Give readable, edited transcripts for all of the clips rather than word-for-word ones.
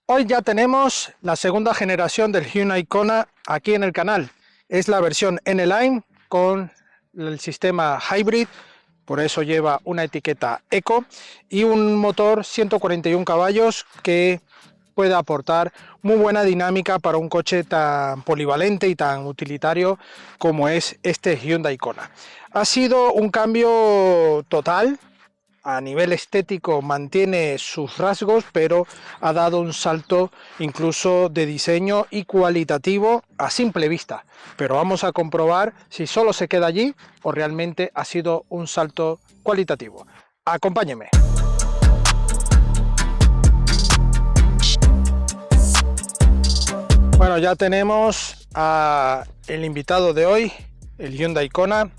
Hoy ya tenemos la segunda generación del Hyundai Kona aquí en el canal. Es la versión N-Line con el sistema Hybrid, por eso lleva una etiqueta Eco y un motor 141 caballos que puede aportar muy buena dinámica para un coche tan polivalente y tan utilitario como es este Hyundai Kona. Ha sido un cambio total. A nivel estético mantiene sus rasgos, pero ha dado un salto incluso de diseño y cualitativo a simple vista. Pero vamos a comprobar si solo se queda allí o realmente ha sido un salto cualitativo. Acompáñeme. Bueno, ya tenemos al invitado de hoy, el Hyundai Kona,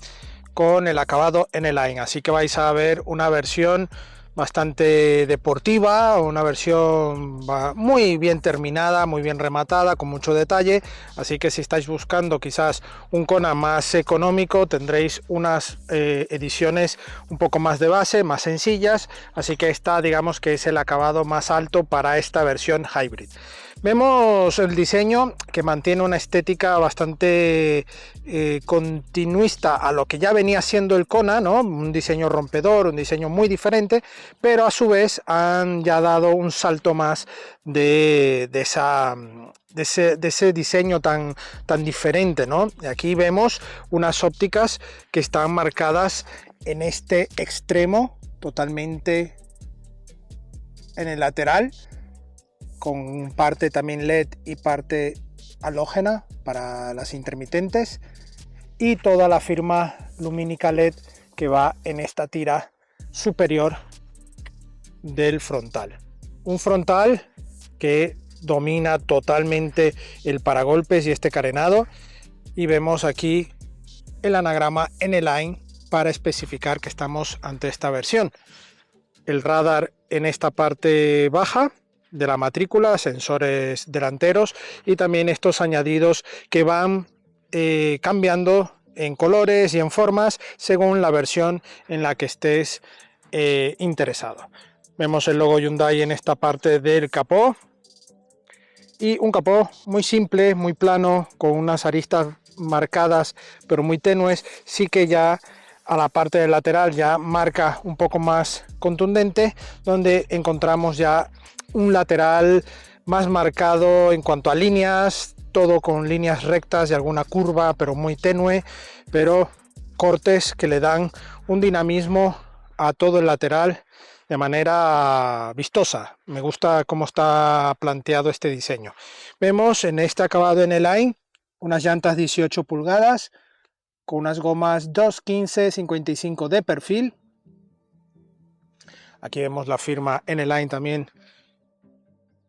con el acabado N-Line, así que vais a ver una versión bastante deportiva, una versión muy bien terminada, muy bien rematada, con mucho detalle, así que si estáis buscando quizás un Kona más económico tendréis unas ediciones un poco más de base, más sencillas, así que esta digamos que es el acabado más alto para esta versión Hybrid. Vemos el diseño que mantiene una estética bastante continuista a lo que ya venía siendo el Kona, ¿no? Un diseño rompedor, un diseño muy diferente, pero a su vez han ya dado un salto más de ese diseño tan diferente, ¿no? Y aquí vemos unas ópticas que están marcadas en este extremo, totalmente en el lateral, con parte también LED y parte halógena para las intermitentes, y toda la firma lumínica LED que va en esta tira superior del frontal. Un frontal que domina totalmente el paragolpes y este carenado, y vemos aquí el anagrama N-Line para especificar que estamos ante esta versión. El radar en esta parte baja de la matrícula, sensores delanteros y también estos añadidos que van cambiando en colores y en formas según la versión en la que estés interesado. Vemos el logo Hyundai en esta parte del capó, y un capó muy simple, muy plano, con unas aristas marcadas pero muy tenues. Sí que ya a la parte del lateral ya marca un poco más contundente, donde encontramos ya un lateral más marcado en cuanto a líneas, todo con líneas rectas y alguna curva pero muy tenue, pero cortes que le dan un dinamismo a todo el lateral de manera vistosa. Me gusta cómo está planteado este diseño. Vemos en este acabado N-Line unas llantas 18 pulgadas con unas gomas 215-55 de perfil. Aquí vemos la firma N-Line también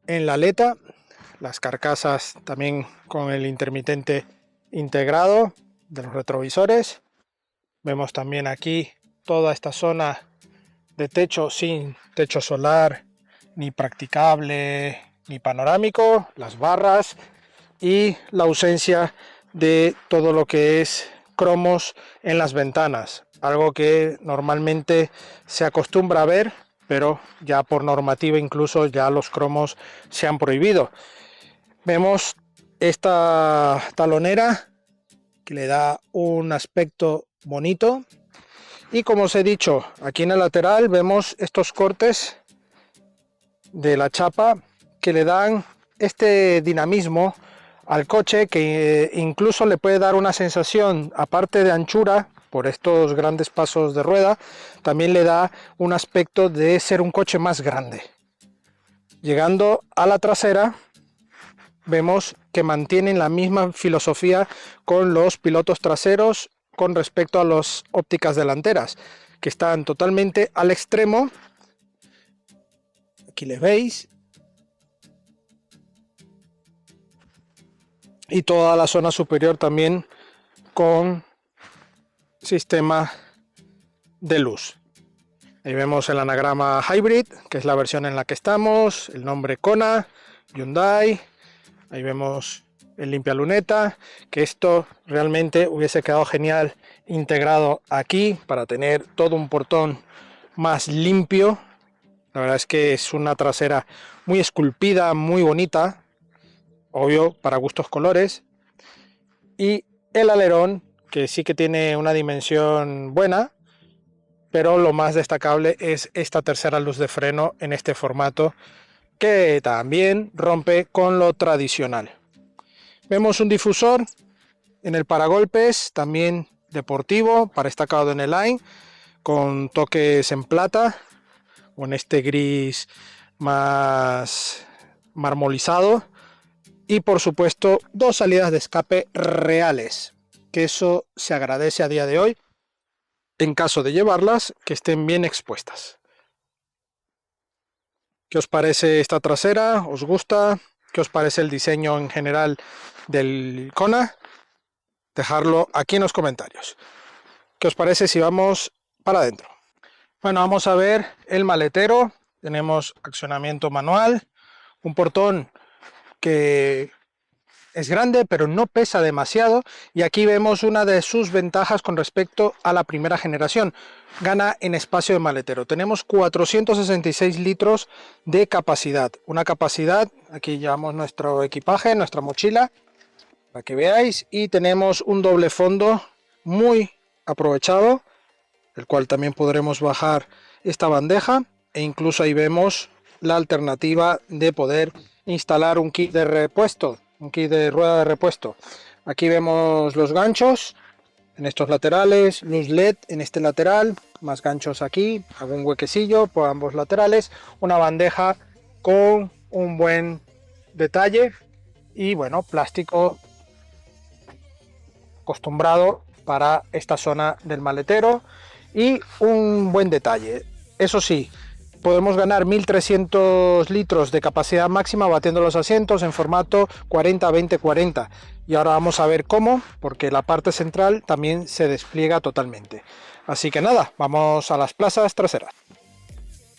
en la aleta, las carcasas también con el intermitente integrado de los retrovisores. Vemos también aquí toda esta zona de techo sin techo solar, ni practicable, ni panorámico, las barras y la ausencia de todo lo que es cromos en las ventanas, algo que normalmente se acostumbra a ver, pero ya por normativa incluso ya los cromos se han prohibido. Vemos esta talonera que le da un aspecto bonito, y como os he dicho, aquí en el lateral vemos estos cortes de la chapa que le dan este dinamismo al coche, que incluso le puede dar una sensación, aparte de anchura por estos grandes pasos de rueda, también le da un aspecto de ser un coche más grande. Llegando a la trasera, vemos que mantienen la misma filosofía con los pilotos traseros con respecto a las ópticas delanteras, que están totalmente al extremo. Aquí les veis, y toda la zona superior también con sistema de luz. Ahí vemos el anagrama Hybrid, que es la versión en la que estamos, el nombre Kona, Hyundai. Ahí vemos el limpialuneta, que esto realmente hubiese quedado genial integrado aquí para tener todo un portón más limpio, La verdad es que es una trasera muy esculpida, muy bonita, obvio para gustos colores. Y el alerón, que sí que tiene una dimensión buena, pero lo más destacable es esta tercera luz de freno en este formato, que también rompe con lo tradicional. Vemos un difusor en el paragolpes, también deportivo, para estacado en el line, con toques en plata, o en este gris más marmolizado. Y por supuesto, dos salidas de escape reales, que eso se agradece a día de hoy, en caso de llevarlas, que estén bien expuestas. ¿Qué os parece esta trasera? ¿Os gusta? ¿Qué os parece el diseño en general del Kona? Dejadlo aquí en los comentarios. ¿Qué os parece si vamos para adentro? Bueno, vamos a ver el maletero. Tenemos accionamiento manual, un portón que es grande pero no pesa demasiado, y aquí vemos una de sus ventajas con respecto a la primera generación: gana en espacio de maletero. Tenemos 466 litros de capacidad, una capacidad, aquí llevamos nuestro equipaje, nuestra mochila, para que veáis, y tenemos un doble fondo muy aprovechado, el cual también podremos bajar esta bandeja, e incluso ahí vemos la alternativa de poder instalar un kit de repuesto, un kit de rueda de repuesto. Aquí vemos los ganchos en estos laterales, luz LED en este lateral, más ganchos aquí, algún huequecillo por ambos laterales, una bandeja con un buen detalle y bueno, plástico acostumbrado para esta zona del maletero y un buen detalle. Eso sí, podemos ganar 1300 litros de capacidad máxima batiendo los asientos en formato 40-20-40, y ahora vamos a ver cómo, porque la parte central también se despliega totalmente. Así que nada, vamos a las plazas traseras.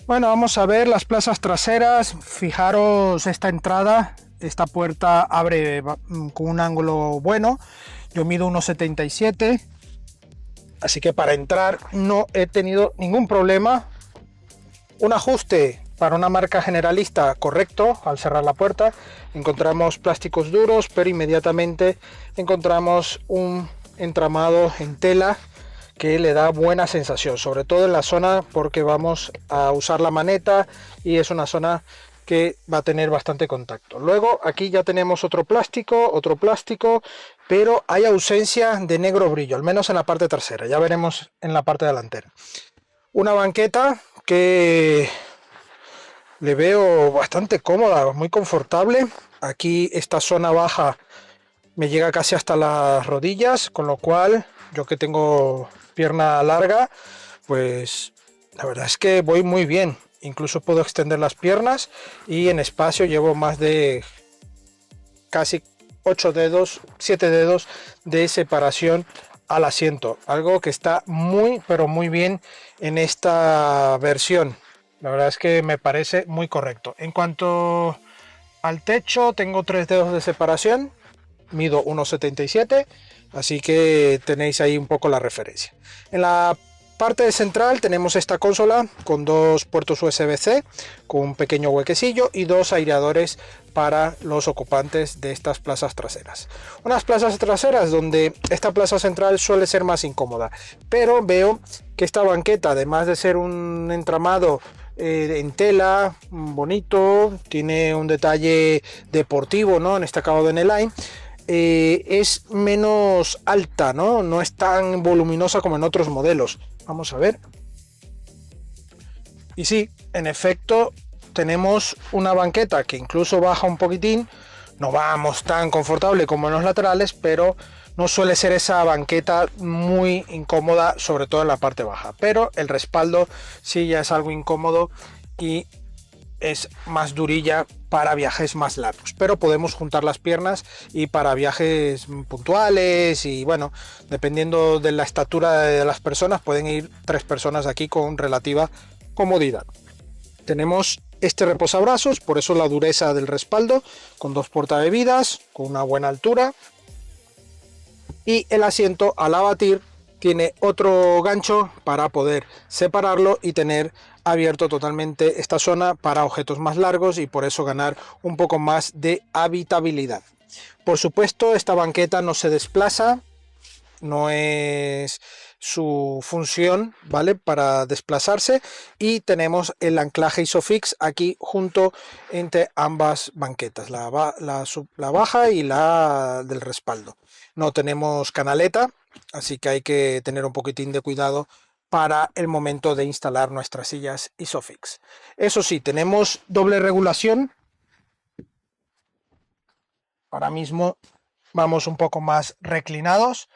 Bueno, vamos a ver las plazas traseras. Fijaros esta entrada, esta puerta abre con un ángulo bueno. Yo mido 1,77, así que para entrar no he tenido ningún problema. Un ajuste para una marca generalista correcto. Al cerrar la puerta encontramos plásticos duros, pero inmediatamente encontramos un entramado en tela que le da buena sensación, sobre todo en la zona, porque vamos a usar la maneta y es una zona que va a tener bastante contacto. Luego aquí ya tenemos otro plástico, pero hay ausencia de negro brillo, al menos en la parte trasera. Ya veremos en la parte delantera. Una banqueta que le veo bastante cómoda, muy confortable. Aquí esta zona baja me llega casi hasta las rodillas, con lo cual yo que tengo pierna larga, pues la verdad es que voy muy bien. Incluso puedo extender las piernas y en espacio llevo más de casi 7 dedos de separación al asiento, algo que está muy pero muy bien en esta versión. La verdad es que me parece muy correcto. En cuanto al techo, tengo 3 dedos de separación, mido 1,77, así que tenéis ahí un poco la referencia. En la parte central tenemos esta consola con 2 puertos USB-C con un pequeño huequecillo y 2 aireadores para los ocupantes de estas plazas traseras. Unas plazas traseras donde esta plaza central suele ser más incómoda, pero veo que esta banqueta, además de ser un entramado en tela bonito, tiene un detalle deportivo, ¿no?, en este acabado en el line. Es menos alta, no es tan voluminosa como en otros modelos. Vamos a ver. Y sí, en efecto, tenemos una banqueta que incluso baja un poquitín. No vamos tan confortable como en los laterales, pero no suele ser esa banqueta muy incómoda, sobre todo en la parte baja. Pero el respaldo sí ya es algo incómodo y es más durilla para viajes más largos, pero podemos juntar las piernas y para viajes puntuales y bueno, dependiendo de la estatura de las personas, pueden ir 3 personas aquí con relativa comodidad. Tenemos este reposabrazos, por eso la dureza del respaldo, con 2 portabebidas, con una buena altura, y el asiento al abatir tiene otro gancho para poder separarlo y tener abierto totalmente esta zona para objetos más largos y por eso ganar un poco más de habitabilidad. Por supuesto, esta banqueta no se desplaza, no es su función, ¿vale? Para desplazarse, y tenemos el anclaje Isofix aquí junto entre ambas banquetas, la baja y la del respaldo. No tenemos canaleta, así que hay que tener un poquitín de cuidado para el momento de instalar nuestras sillas Isofix. Eso sí, tenemos doble regulación. Ahora mismo vamos un poco más reclinados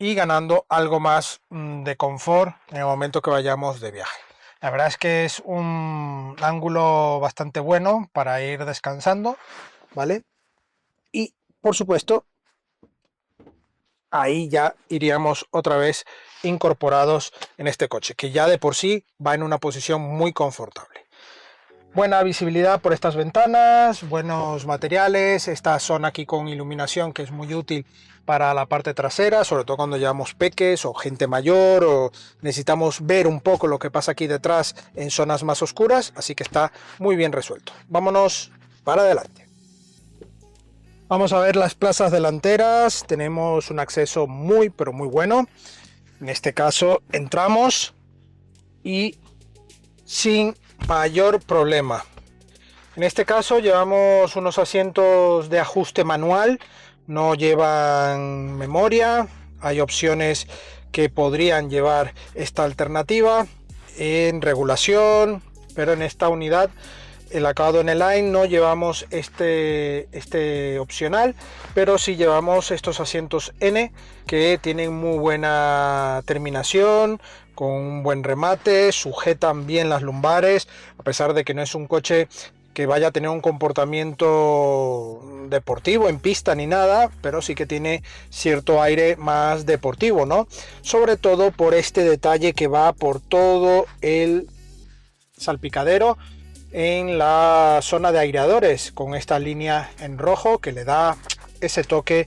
y ganando algo más de confort en el momento que vayamos de viaje. La verdad es que es un ángulo bastante bueno para ir descansando, ¿vale? Y por supuesto, ahí ya iríamos otra vez incorporados en este coche, que ya de por sí va en una posición muy confortable. Buena visibilidad por estas ventanas, buenos materiales, esta zona aquí con iluminación que es muy útil para la parte trasera, sobre todo cuando llevamos peques o gente mayor o necesitamos ver un poco lo que pasa aquí detrás en zonas más oscuras, así que está muy bien resuelto. Vámonos para adelante. Vamos a ver las plazas delanteras, tenemos un acceso muy pero muy bueno. En este caso entramos y sin mayor problema. En este caso llevamos unos asientos de ajuste manual, no llevan memoria, hay opciones que podrían llevar esta alternativa en regulación, pero en esta unidad el acabado en el line no llevamos este opcional, pero sí llevamos estos asientos N que tienen muy buena terminación, con un buen remate, sujetan bien las lumbares, a pesar de que no es un coche que vaya a tener un comportamiento deportivo en pista ni nada, pero sí que tiene cierto aire más deportivo, ¿no? Sobre todo por este detalle que va por todo el salpicadero en la zona de aireadores, con esta línea en rojo que le da ese toque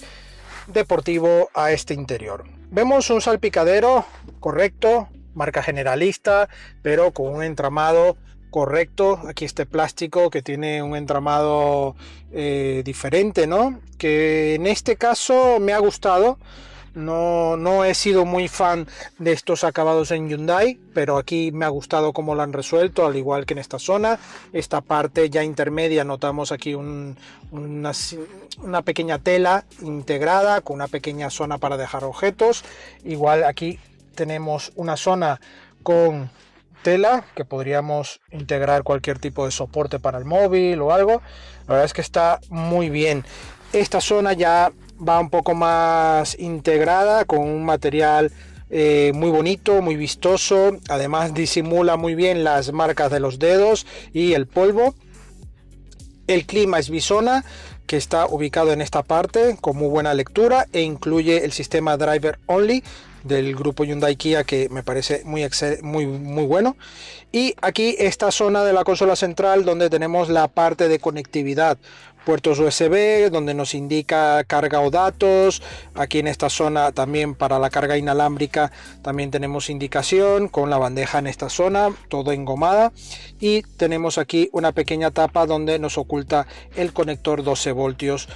deportivo a este interior. Vemos un salpicadero correcto, marca generalista, pero con un entramado correcto. Aquí este plástico que tiene un entramado diferente, ¿no? Que en este caso me ha gustado. No he sido muy fan de estos acabados en Hyundai, pero aquí me ha gustado cómo lo han resuelto, al igual que en esta zona. Esta parte ya intermedia notamos aquí una pequeña tela integrada con una pequeña zona para dejar objetos. Igual aquí tenemos una zona con tela que podríamos integrar cualquier tipo de soporte para el móvil o algo. La verdad es que está muy bien. Esta zona ya va un poco más integrada con un material muy bonito, muy vistoso. Además disimula muy bien las marcas de los dedos y el polvo. El clima es Bisona, que está ubicado en esta parte con muy buena lectura e incluye el sistema Driver Only del grupo Hyundai Kia, que me parece muy bueno. Y aquí esta zona de la consola central donde tenemos la parte de conectividad, puertos USB donde nos indica carga o datos. Aquí en esta zona también para la carga inalámbrica también tenemos indicación con la bandeja en esta zona, todo engomada, y tenemos aquí una pequeña tapa donde nos oculta el conector 12 voltios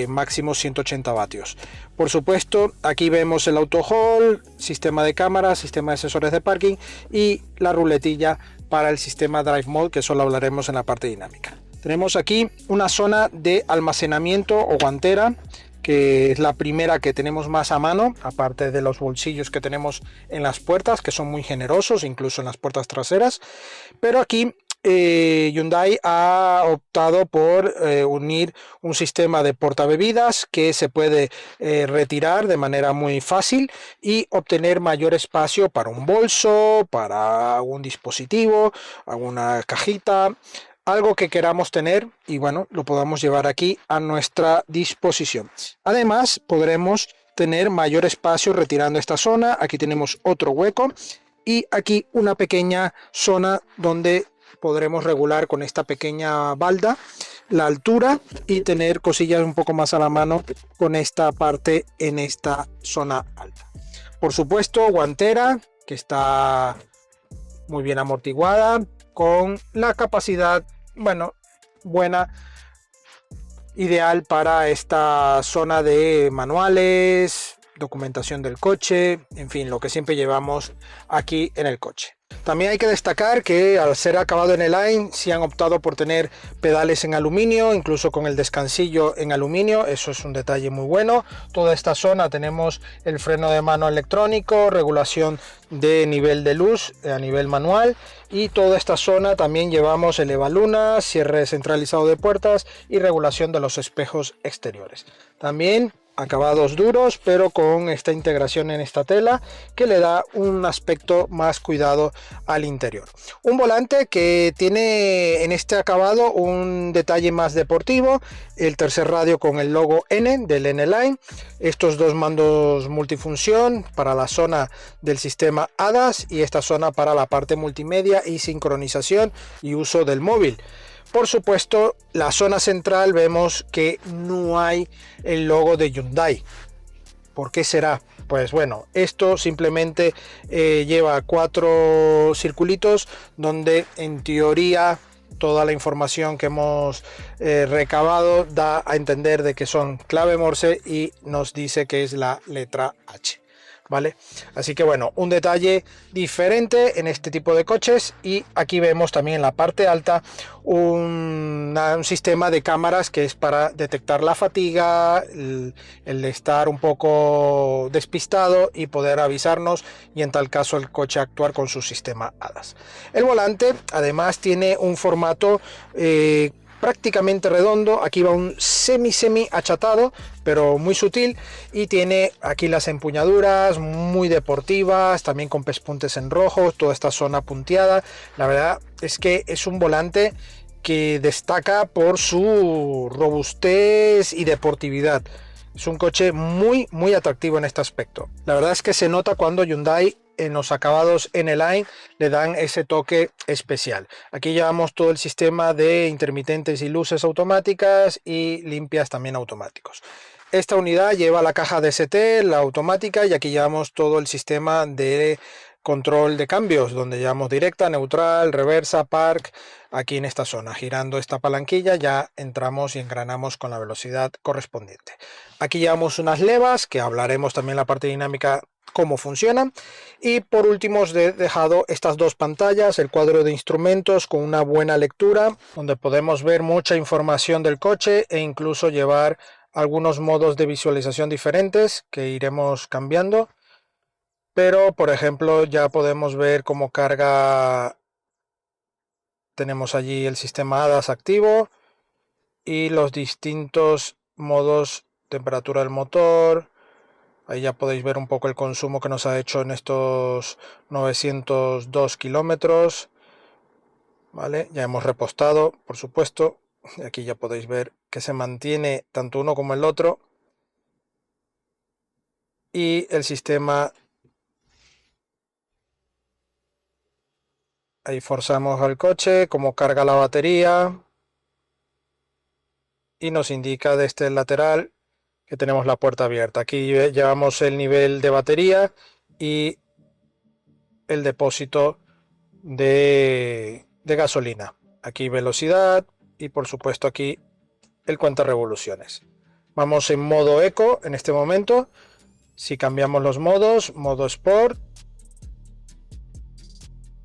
máximo 180 vatios. Por supuesto, aquí vemos el auto hold, sistema de cámaras, sistema de sensores de parking y la ruletilla para el sistema Drive Mode, que solo hablaremos en la parte dinámica. Tenemos aquí una zona de almacenamiento o guantera, que es la primera que tenemos más a mano, aparte de los bolsillos que tenemos en las puertas, que son muy generosos, incluso en las puertas traseras. Pero aquí Hyundai ha optado por unir un sistema de portabebidas que se puede retirar de manera muy fácil y obtener mayor espacio para un bolso, para algún dispositivo, alguna cajita, algo que queramos tener, y bueno, lo podamos llevar aquí a nuestra disposición. Además podremos tener mayor espacio retirando esta zona. Aquí tenemos otro hueco y aquí una pequeña zona donde podremos regular con esta pequeña balda la altura y tener cosillas un poco más a la mano con esta parte en esta zona alta. Por supuesto, guantera, que está muy bien amortiguada, con la capacidad, bueno, buena, ideal para esta zona de manuales, documentación del coche, en fin, lo que siempre llevamos aquí en el coche. También hay que destacar que al ser acabado en E-Line, sí han optado por tener pedales en aluminio, incluso con el descansillo en aluminio, eso es un detalle muy bueno. Toda esta zona tenemos el freno de mano electrónico, regulación de nivel de luz a nivel manual, y toda esta zona también llevamos el evalunas, cierre centralizado de puertas y regulación de los espejos exteriores. También acabados duros, pero con esta integración en esta tela que le da un aspecto más cuidado al interior. Un volante que tiene en este acabado un detalle más deportivo, el tercer radio con el logo N del N-Line, estos dos mandos multifunción para la zona del sistema ADAS y esta zona para la parte multimedia y sincronización y uso del móvil. Por supuesto, la zona central vemos que no hay el logo de Hyundai. ¿Por qué será? Pues bueno, esto simplemente lleva 4 circulitos donde en teoría toda la información que hemos recabado da a entender de que son clave Morse y nos dice que es la letra H. ¿Vale? Así que bueno, un detalle diferente en este tipo de coches. Y aquí vemos también en la parte alta un sistema de cámaras que es para detectar la fatiga, el estar un poco despistado y poder avisarnos, y en tal caso el coche actuar con su sistema ADAS. El volante además tiene un formato prácticamente redondo, aquí va un semi achatado pero muy sutil, y tiene aquí las empuñaduras muy deportivas, también con pespuntes en rojo, toda esta zona punteada. La verdad es que es un volante que destaca por su robustez y deportividad. Es un coche muy atractivo en este aspecto. La verdad es que se nota cuando Hyundai en los acabados en el line le dan ese toque especial. Aquí llevamos todo el sistema de intermitentes y luces automáticas y limpias también automáticos. Esta unidad lleva la caja DST, la automática, y aquí llevamos todo el sistema de control de cambios, donde llevamos directa, neutral, reversa, park. Aquí en esta zona, girando esta palanquilla, ya entramos y engranamos con la velocidad correspondiente. Aquí llevamos unas levas, que hablaremos también en la parte dinámica cómo funcionan. Y por último os he dejado estas dos pantallas, el cuadro de instrumentos con una buena lectura, donde podemos ver mucha información del coche e incluso llevar algunos modos de visualización diferentes que iremos cambiando. Pero por ejemplo ya podemos ver cómo carga. Tenemos allí el sistema ADAS activo y los distintos modos, temperatura del motor. Ahí ya podéis ver un poco el consumo que nos ha hecho en estos 902 kilómetros. Vale, ya hemos repostado, por supuesto. Aquí ya podéis ver que se mantiene tanto uno como el otro. Y el sistema, ahí forzamos al coche, cómo carga la batería. Y nos indica desde el lateral que tenemos la puerta abierta. Aquí llevamos el nivel de batería y el depósito de gasolina. Aquí velocidad y por supuesto aquí el cuenta revoluciones. Vamos en modo eco en este momento. Si cambiamos los modos, modo sport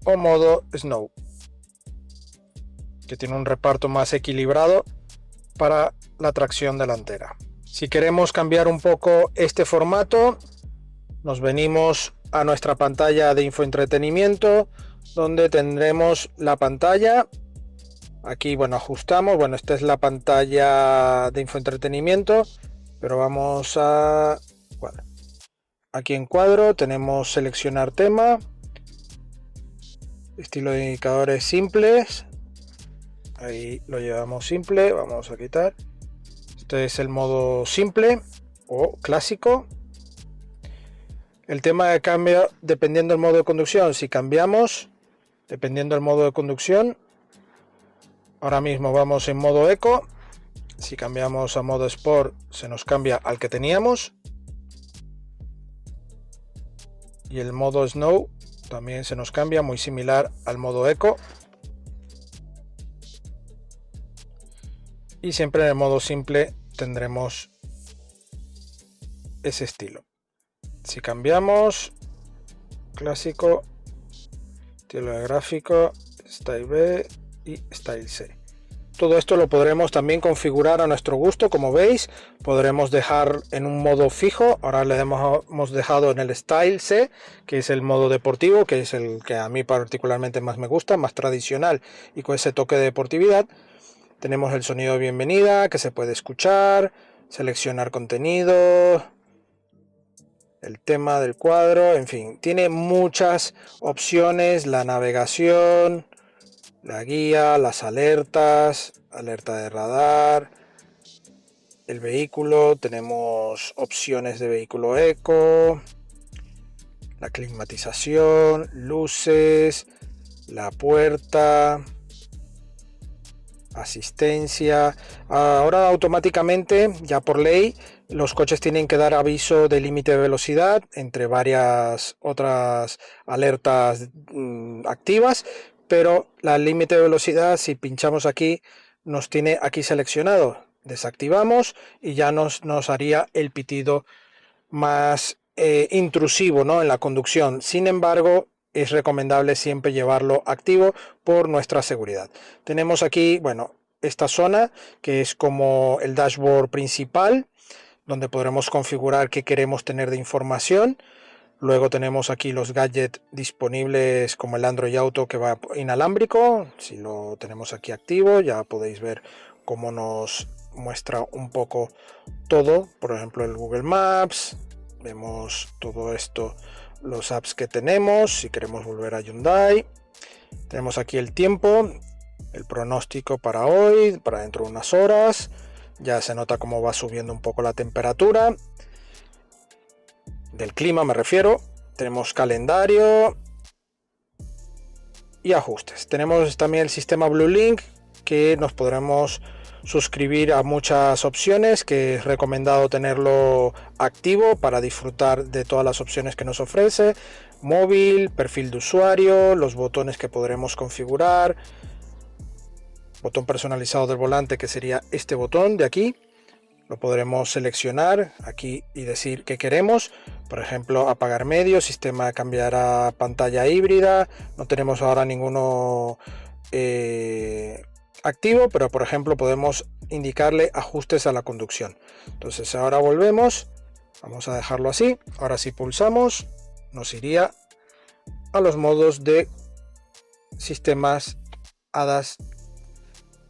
o modo snow, que tiene un reparto más equilibrado para la tracción delantera. Si queremos cambiar un poco este formato, nos venimos a nuestra pantalla de infoentretenimiento, donde tendremos la pantalla. Aquí, bueno, ajustamos. Bueno, esta es la pantalla de infoentretenimiento, pero vamos a... Bueno, aquí en cuadro tenemos seleccionar tema, estilo de indicadores simples. Ahí lo llevamos simple, vamos a quitar. Este es el modo simple o clásico. El tema de cambio dependiendo del modo de conducción. Si cambiamos, dependiendo del modo de conducción, ahora mismo vamos en modo eco. Si cambiamos a modo sport, se nos cambia al que teníamos. y el modo Snow también se nos cambia, muy similar al modo Eco. Y siempre en el modo simple tendremos ese estilo. Si cambiamos clásico, estilo de gráfico, Style B y Style C. Todo esto lo podremos también configurar a nuestro gusto, como veis. Podremos dejar en un modo fijo. Ahora le hemos dejado en el Style C, que es el modo deportivo, que es el que a mí particularmente más me gusta, más tradicional y con ese toque de deportividad. Tenemos el sonido de bienvenida que se puede escuchar, seleccionar contenido, el tema del cuadro, en fin, tiene muchas opciones, la navegación, la guía, las alertas, alerta de radar, el vehículo, tenemos opciones de vehículo eco, la climatización, luces, la puerta, asistencia. Ahora automáticamente, ya por ley, los coches tienen que dar aviso de límite de velocidad, entre varias otras alertas activas, pero la límite de velocidad, si pinchamos aquí, nos tiene aquí seleccionado. Desactivamos y ya nos haría el pitido más intrusivo, ¿no?, en la conducción. Sin embargo, es recomendable siempre llevarlo activo por nuestra seguridad. Tenemos aquí, bueno, esta zona que es como el dashboard principal, donde podremos configurar qué queremos tener de información. Luego tenemos aquí los gadgets disponibles, como el Android Auto, que va inalámbrico. Si lo tenemos aquí activo, ya podéis ver cómo nos muestra un poco todo. Por ejemplo, el Google Maps. Vemos todo esto, los apps que tenemos. Si queremos volver a Hyundai, tenemos aquí el tiempo, el pronóstico para hoy, para dentro de unas horas. Ya se nota cómo va subiendo un poco la temperatura del clima, me refiero. Tenemos calendario y ajustes. Tenemos también el sistema Blue Link, que nos podremos suscribir a muchas opciones, que es recomendado tenerlo activo para disfrutar de todas las opciones que nos ofrece. Móvil, perfil de usuario, los botones que podremos configurar, botón personalizado del volante, que sería este botón de aquí. Lo podremos seleccionar aquí y decir qué queremos. Por ejemplo, apagar medio, sistema cambiar a pantalla híbrida. No tenemos ahora ninguno activo, pero por ejemplo podemos indicarle ajustes a la conducción. Entonces ahora volvemos, vamos a dejarlo así. Ahora si pulsamos, nos iría a los modos de sistemas ADAS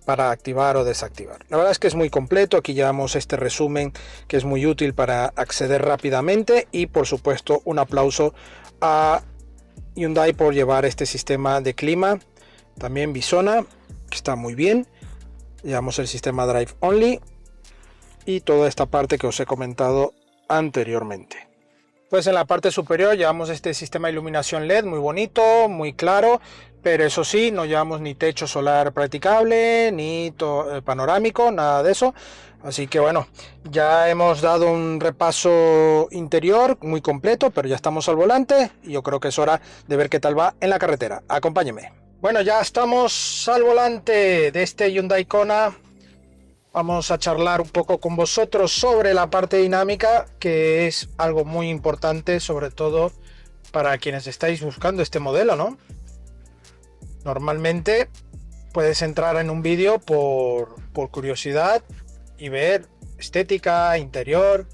para activar o desactivar. La verdad es que es muy completo. Aquí llevamos este resumen que es muy útil para acceder rápidamente, y por supuesto un aplauso a Hyundai por llevar este sistema de clima. También Visona, que está muy bien. Llevamos el sistema Drive Only y toda esta parte que os he comentado anteriormente. Pues en la parte superior llevamos este sistema de iluminación LED muy bonito, muy claro, pero eso sí, no llevamos ni techo solar practicable, ni panorámico, nada de eso. Así que bueno, ya hemos dado un repaso interior muy completo, pero ya estamos al volante y yo creo que es hora de ver qué tal va en la carretera. Acompáñenme. Bueno, ya estamos al volante de este Hyundai Kona. Vamos a charlar un poco con vosotros sobre la parte dinámica, que es algo muy importante, sobre todo para quienes estáis buscando este modelo, ¿no? Normalmente puedes entrar en un vídeo por curiosidad y ver estética, interior,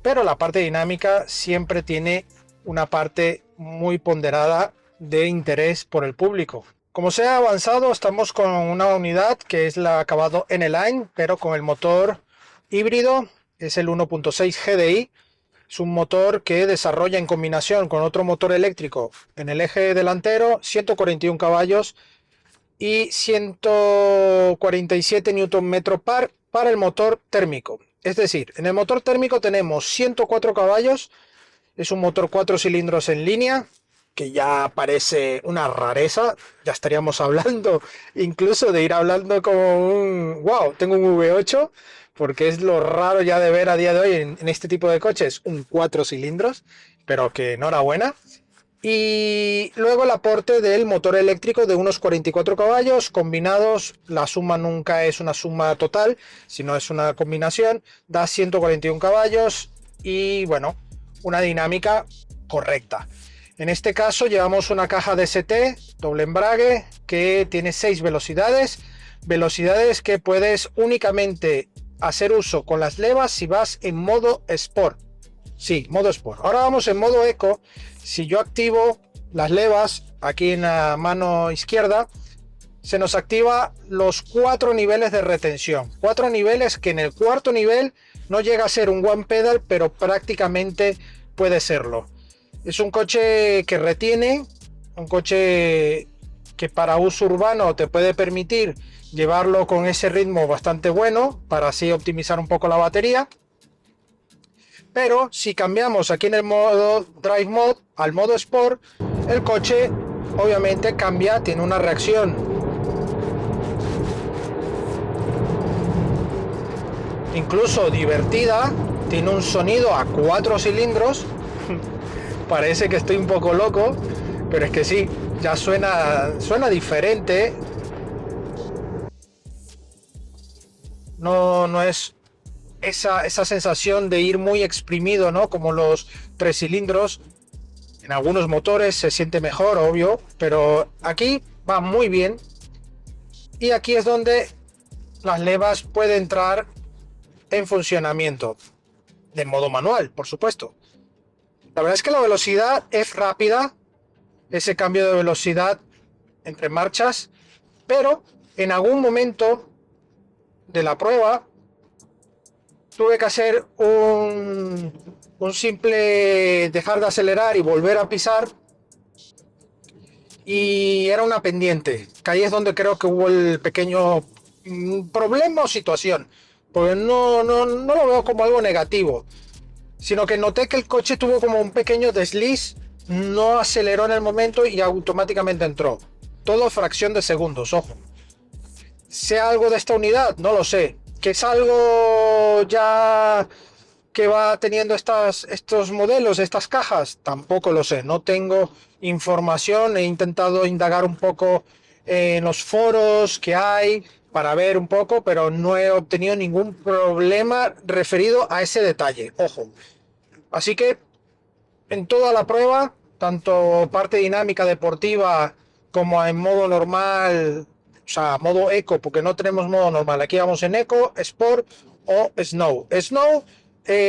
pero la parte dinámica siempre tiene una parte muy ponderada de interés por el público. Como se ha avanzado, estamos con una unidad que es la acabado N-Line, pero con el motor híbrido, es el 1.6 GDI. Es un motor que desarrolla en combinación con otro motor eléctrico en el eje delantero 141 caballos y 147 Nm para el motor térmico. Es decir, en el motor térmico tenemos 104 caballos, es un motor 4 cilindros en línea, que ya parece una rareza. Ya estaríamos hablando incluso de ir hablando como un wow, tengo un V8, porque es lo raro ya de ver a día de hoy en este tipo de coches un 4 cilindros, pero que enhorabuena. Y luego el aporte del motor eléctrico de unos 44 caballos combinados, la suma nunca es una suma total, sino es una combinación, da 141 caballos y bueno, una dinámica correcta. En este caso llevamos una caja de ST doble embrague que tiene 6 velocidades, velocidades que puedes únicamente hacer uso con las levas si vas en modo Sport. Sí, modo Sport. Ahora vamos en modo Eco. Si yo activo las levas aquí en la mano izquierda, se nos activa los 4 niveles de retención. 4 niveles que en el cuarto nivel no llega a ser un one pedal, pero prácticamente puede serlo. Es un coche que retiene, un coche que para uso urbano te puede permitir llevarlo con ese ritmo bastante bueno para así optimizar un poco la batería. Pero si cambiamos aquí en el modo Drive Mode al modo Sport, el coche obviamente cambia, tiene una reacción incluso divertida, tiene un sonido a 4 cilindros. Parece que estoy un poco loco, pero es que sí, ya suena diferente. No es esa sensación de ir muy exprimido, ¿no? Como los 3 cilindros. En algunos motores se siente mejor, obvio, pero aquí va muy bien. Y aquí es donde las levas pueden entrar en funcionamiento. De modo manual, por supuesto. La verdad es que la velocidad es rápida. Ese cambio de velocidad entre marchas. Pero en algún momento de la prueba tuve que hacer un simple dejar de acelerar y volver a pisar y era una pendiente, que ahí es donde creo que hubo el pequeño problema o situación, porque no lo veo como algo negativo, sino que noté que el coche tuvo como un pequeño desliz, no aceleró en el momento y automáticamente entró, todo fracción de segundos, ojo. ¿Sea algo de esta unidad? No lo sé. ¿Que es algo ya que va teniendo estos modelos, estas cajas? Tampoco lo sé. No tengo información. He intentado indagar un poco en los foros que hay para ver un poco, pero no he obtenido ningún problema referido a ese detalle. Ojo. Así que en toda la prueba, tanto parte dinámica deportiva como en modo normal, o sea, modo eco, porque no tenemos modo normal. Aquí vamos en eco, sport o snow. Snow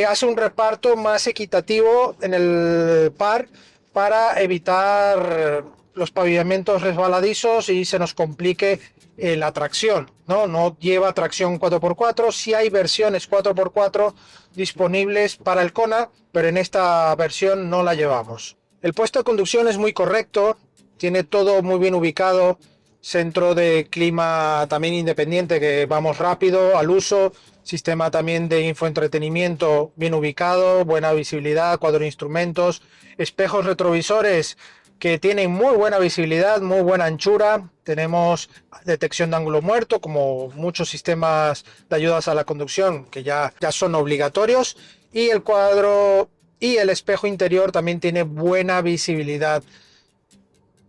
hace un reparto más equitativo en el par para evitar los pavimentos resbaladizos y se nos complique la tracción, no lleva tracción 4x4. Sí hay versiones 4x4 disponibles para el Kona, pero en esta versión no la llevamos. El puesto de conducción es muy correcto, tiene todo muy bien ubicado, centro de clima también independiente, que vamos rápido al uso, sistema también de infoentretenimiento bien ubicado, buena visibilidad, cuadro de instrumentos, espejos retrovisores que tienen muy buena visibilidad, muy buena anchura. Tenemos detección de ángulo muerto, como muchos sistemas de ayudas a la conducción que ya son obligatorios, y el cuadro y el espejo interior también tiene buena visibilidad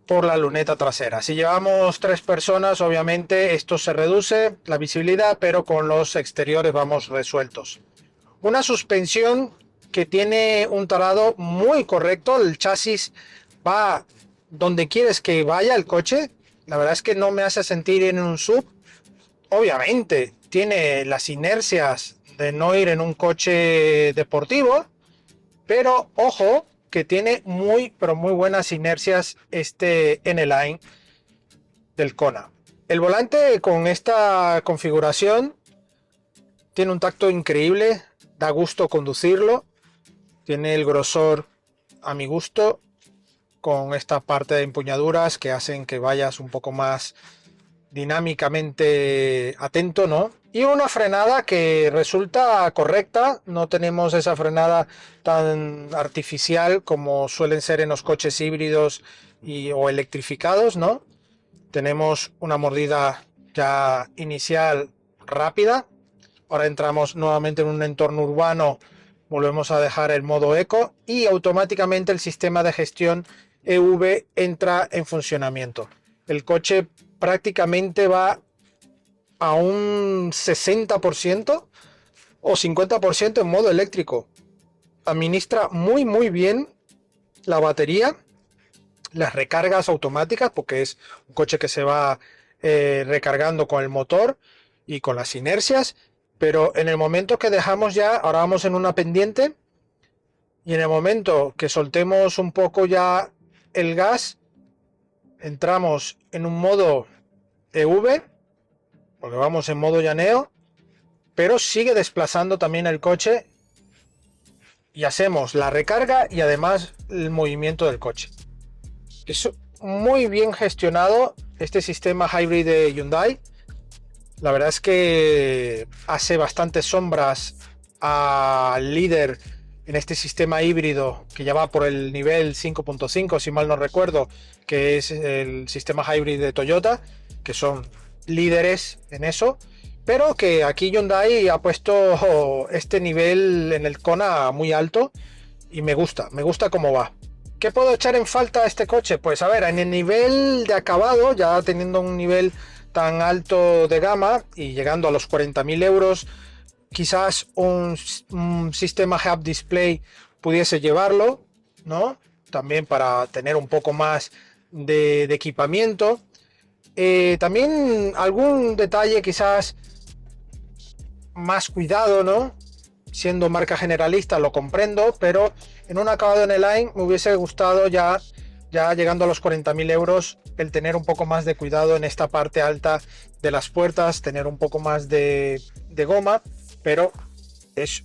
por la luneta trasera. Si llevamos 3 personas, obviamente esto se reduce la visibilidad, pero con los exteriores vamos resueltos. Una suspensión que tiene un tarado muy correcto, el chasis va donde quieres que vaya el coche. La verdad es que no me hace sentir en un sub. Obviamente tiene las inercias de no ir en un coche deportivo, pero ojo que tiene muy buenas inercias este N-Line del Kona. El volante con esta configuración tiene un tacto increíble, da gusto conducirlo, tiene el grosor a mi gusto, con esta parte de empuñaduras que hacen que vayas un poco más dinámicamente atento, ¿no? Y una frenada que resulta correcta, no tenemos esa frenada tan artificial como suelen ser en los coches híbridos o electrificados, ¿no? Tenemos una mordida ya inicial rápida. Ahora entramos nuevamente en un entorno urbano, volvemos a dejar el modo eco y automáticamente el sistema de gestión EV entra en funcionamiento. El coche prácticamente va a un 60% o 50% en modo eléctrico. Administra muy bien la batería, las recargas automáticas, porque es un coche que se va recargando con el motor y con las inercias, pero en el momento que dejamos ya, ahora vamos en una pendiente, y en el momento que soltemos un poco ya el gas, entramos en un modo EV, porque vamos en modo llaneo, pero sigue desplazando también el coche y hacemos la recarga y además el movimiento del coche. Es muy bien gestionado este sistema hybrid de Hyundai. La verdad es que hace bastantes sombras al líder en este sistema híbrido que ya va por el nivel 5.5, si mal no recuerdo, que es el sistema hybrid de Toyota, que son líderes en eso, pero que aquí Hyundai ha puesto este nivel en el Kona muy alto y me gusta cómo va. ¿Qué puedo echar en falta a este coche? Pues a ver, en el nivel de acabado, ya teniendo un nivel tan alto de gama y llegando a los 40.000 euros, quizás un sistema Head-Up Display pudiese llevarlo, ¿no? También para tener un poco más de equipamiento. También algún detalle quizás más cuidado, ¿no? Siendo marca generalista lo comprendo, pero en un acabado en el line me hubiese gustado ya llegando a los 40.000 euros el tener un poco más de cuidado en esta parte alta de las puertas, tener un poco más de goma, pero es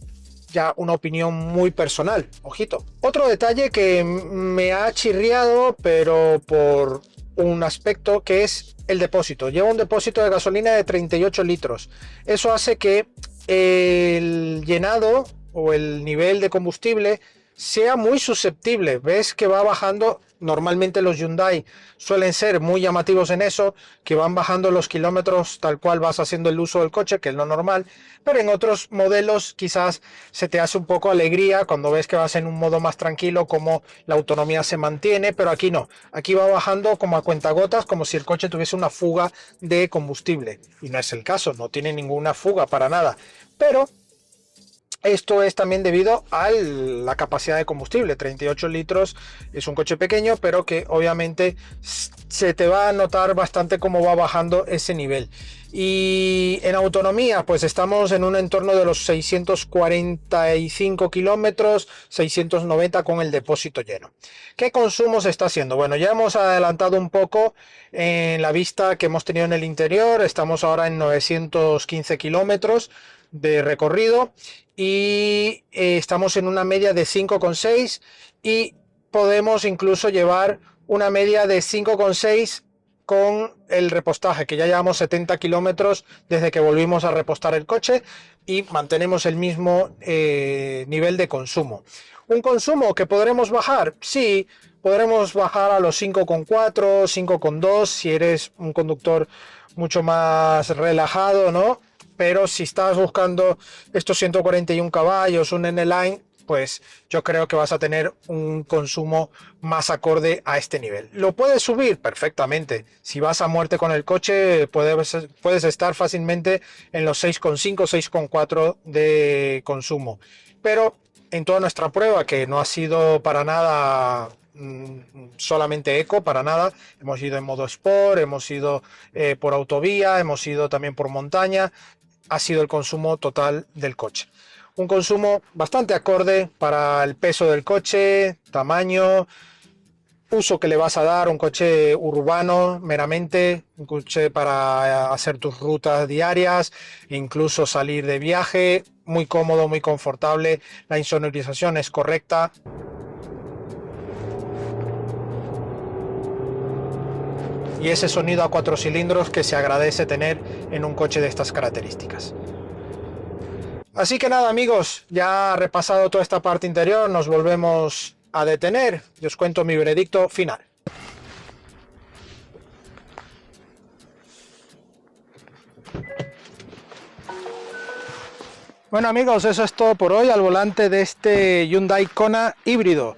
ya una opinión muy personal, ojito. Otro detalle que me ha chirriado, pero por un aspecto, que es el depósito. Lleva un depósito de gasolina de 38 litros. Eso hace que el llenado o el nivel de combustible sea muy susceptible. Ves que va bajando. Normalmente los Hyundai suelen ser muy llamativos en eso, que van bajando los kilómetros tal cual vas haciendo el uso del coche, que es lo normal, pero en otros modelos quizás se te hace un poco alegría cuando ves que vas en un modo más tranquilo, como la autonomía se mantiene, pero aquí no, aquí va bajando como a cuentagotas, como si el coche tuviese una fuga de combustible, y no es el caso, no tiene ninguna fuga para nada, pero esto es también debido a la capacidad de combustible. 38 litros es un coche pequeño, pero que obviamente se te va a notar bastante cómo va bajando ese nivel. Y en autonomía, pues estamos en un entorno de los 645 kilómetros, 690 con el depósito lleno. ¿Qué consumo se está haciendo? Bueno, ya hemos adelantado un poco en la vista que hemos tenido en el interior. Estamos ahora en 915 kilómetros de recorrido y estamos en una media de 5,6 y podemos incluso llevar una media de 5,6 con el repostaje, que ya llevamos 70 kilómetros desde que volvimos a repostar el coche y mantenemos el mismo nivel de consumo. ¿Un consumo que podremos bajar? Sí, podremos bajar a los 5,4, 5,2 si eres un conductor mucho más relajado, ¿no? Pero si estás buscando estos 141 caballos, un N-Line, pues yo creo que vas a tener un consumo más acorde a este nivel. ¿Lo puedes subir? Perfectamente. Si vas a muerte con el coche, puedes estar fácilmente en los 6,5, 6,4 de consumo. Pero en toda nuestra prueba, que no ha sido para nada solamente eco, para nada, hemos ido en modo sport, hemos ido por autovía, hemos ido también por montaña, ha sido el consumo total del coche. Un consumo bastante acorde para el peso del coche, tamaño, uso que le vas a dar, un coche urbano meramente, un coche para hacer tus rutas diarias, incluso salir de viaje, muy cómodo, muy confortable, la insonorización es correcta. Y ese sonido a 4 cilindros que se agradece tener en un coche de estas características. Así que nada, amigos, ya repasado toda esta parte interior, nos volvemos a detener y os cuento mi veredicto final. Bueno, amigos, eso es todo por hoy al volante de este Hyundai Kona híbrido.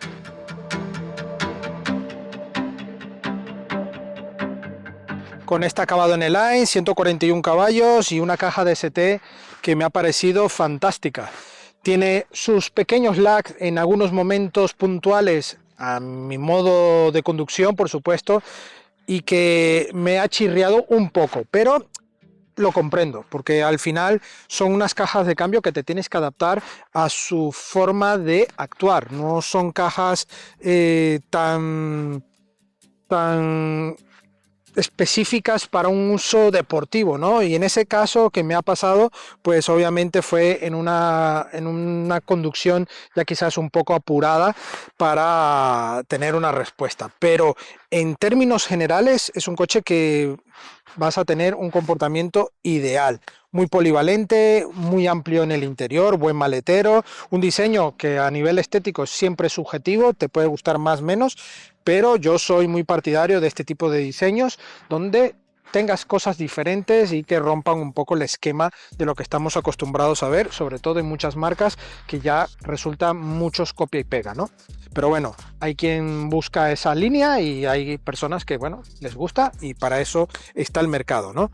con este acabado en el line, 141 caballos y una caja de ST que me ha parecido fantástica. Tiene sus pequeños lags en algunos momentos puntuales a mi modo de conducción, por supuesto, y que me ha chirriado un poco, pero lo comprendo, porque al final son unas cajas de cambio que te tienes que adaptar a su forma de actuar. No son cajas tan específicas para un uso deportivo, ¿no? Y en ese caso que me ha pasado, pues obviamente fue en una conducción ya quizás un poco apurada para tener una respuesta. Pero en términos generales es un coche que vas a tener un comportamiento ideal, muy polivalente, muy amplio en el interior, buen maletero, un diseño que a nivel estético es siempre subjetivo, te puede gustar más o menos, pero yo soy muy partidario de este tipo de diseños donde tengas cosas diferentes y que rompan un poco el esquema de lo que estamos acostumbrados a ver, sobre todo en muchas marcas que ya resulta muchos copia y pega, ¿no? Pero bueno, hay quien busca esa línea y hay personas que, bueno, les gusta y para eso está el mercado, ¿no?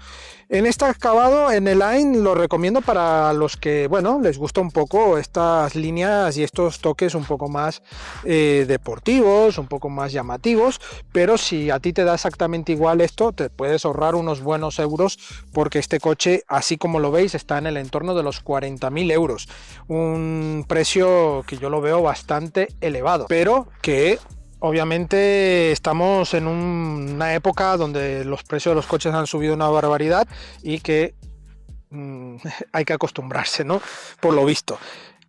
En este acabado, en el line, lo recomiendo para los que, bueno, les gusta un poco estas líneas y estos toques un poco más deportivos, un poco más llamativos, pero si a ti te da exactamente igual esto, te puedes ahorrar unos buenos euros porque este coche, así como lo veis, está en el entorno de los 40.000 euros. Un precio que yo lo veo bastante elevado, pero que obviamente estamos en una época donde los precios de los coches han subido una barbaridad y que hay que acostumbrarse, ¿no? Por lo visto.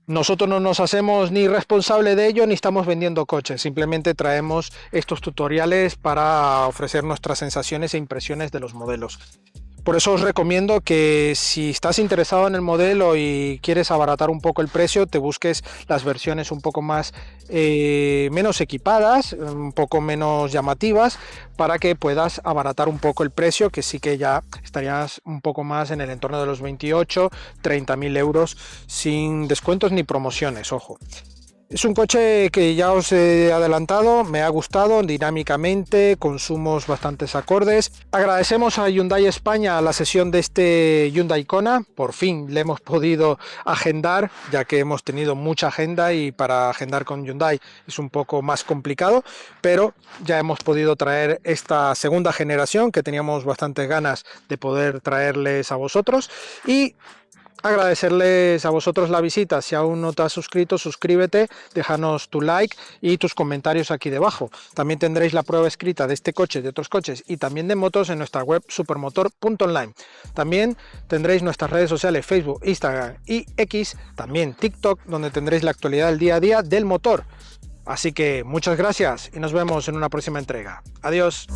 Nosotros no nos hacemos ni responsable de ello ni estamos vendiendo coches, simplemente traemos estos tutoriales para ofrecer nuestras sensaciones e impresiones de los modelos. Por eso os recomiendo que si estás interesado en el modelo y quieres abaratar un poco el precio, te busques las versiones un poco más menos equipadas, un poco menos llamativas, para que puedas abaratar un poco el precio, que sí que ya estarías un poco más en el entorno de los 28-30.000 euros sin descuentos ni promociones, ojo. Es un coche que ya os he adelantado, me ha gustado dinámicamente, consumos bastantes acordes. Agradecemos a Hyundai España la sesión de este Hyundai Kona, por fin le hemos podido agendar, ya que hemos tenido mucha agenda y para agendar con Hyundai es un poco más complicado, pero ya hemos podido traer esta segunda generación que teníamos bastantes ganas de poder traerles a vosotros y agradecerles a vosotros la visita. Si aún no te has suscrito, suscríbete, déjanos tu like y tus comentarios aquí debajo. También tendréis la prueba escrita de este coche, de otros coches y también de motos en nuestra web supermotor.online. También tendréis nuestras redes sociales Facebook, Instagram y X, también TikTok, donde tendréis la actualidad del día a día del motor. Así que muchas gracias y nos vemos en una próxima entrega. Adiós.